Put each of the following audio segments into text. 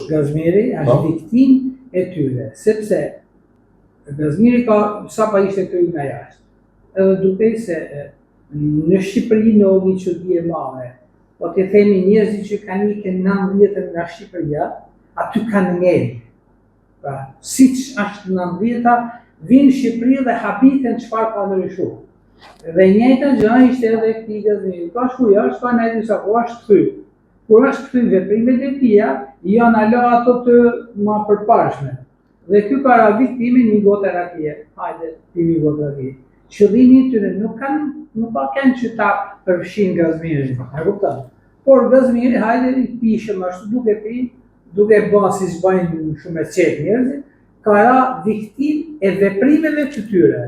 Gazmiri është viktim e tyre, sepse Gazmiri sapo ishte këtu nga jashtë. Edhe dukej se në Shqipëri ndodhi një çudi e madhe. Po të themi njerëzit që kanë ikën 90 nga Shqipëria, aty kanë ngel. Pra, siç është 90-ta, vinë në Shqipëri dhe habiten çfarë ka ndryshuar. Dhe njëjta gjë ishte edhe këtij Gazmiri. Ka shku jashtë, ka ndaj disa ku është kthy. Kur është kthy veprimet e tija, janë alo ato të më përparshme. Dhe ky ka ra viktime një gotë rakije. Hajde, pimi gotë rakije. Qëllimi i tyre nuk kanë që ta përfshin Gazmirin, e kupton? Por Gazmiri hajde i pishëm ashtu duke bërë si zbajnë shumë e qetë njerëzit, ka ra viktim e veprimeve të tyre.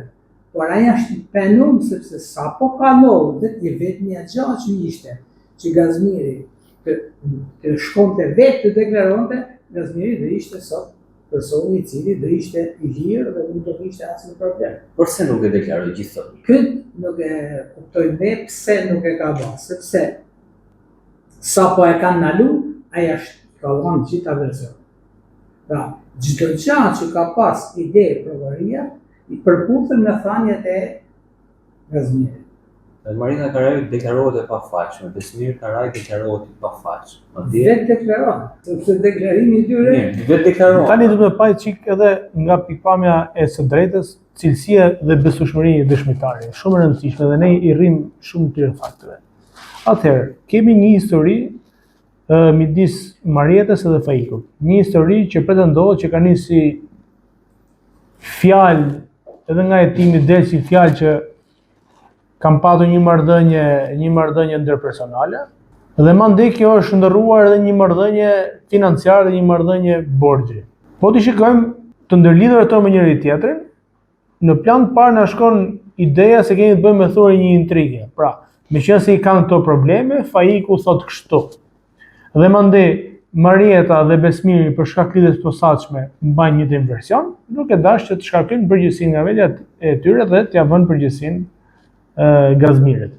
Por aja është i penum sepse sa po ka ndodhur dhe të vetë një gjallë që ishte, që Gazmiri të shkonte vetë të deklaronte, Gazmiri dhe ishte sot personi i cili dhe ishte i lirë dhe nuk do të ishte asnjë problem. Por se nuk e deklaroi gjithë? Këtë nuk e kuptoj ne pse nuk e ka bërë, sepse sa po e kanë ndalu, aja ka dhënë gjitha versionet. Pra, çdo gjë që ka pas ide prokuroria, i përputhën në thanjet e Gazmirit. Marina Karaj deklarohet e pafaqshme, Besmir Karaj deklarohet i pafaqshëm. Vetë deklarohet, sepse deklarimi i tyre vetë deklarohet. Tani do të pajë çik edhe nga pikpamja e së drejtës, cilësia dhe besueshmëria e dëshmitarit. Shumë e rëndësishme dhe ne i rrim shumë të fakteve. Atëherë, kemi një histori midis Marietës edhe Faikut. Një histori që pretendohet që ka nisi fjalë edhe nga hetimi del si fjalë që kam patur një marrëdhënie ndërpersonale dhe mandej kjo është ndërruar edhe një marrëdhënie financiare dhe një marrëdhënie borxhi. Po të shikojmë të ndërlidhur ato me njëri tjetrin, në plan të parë na shkon ideja se kemi të bëjmë me thurë një intrige. Pra, meqense i kanë këto probleme, Faiku thot kështu. Dhe mandej Marieta dhe Besmiri për shkak lidhjes posaçme mbajnë një tjetër version, duke dashur që të shkarkojnë përgjegjësinë nga vetja e tyre dhe t'ia vënë përgjegjësinë Gazmirit.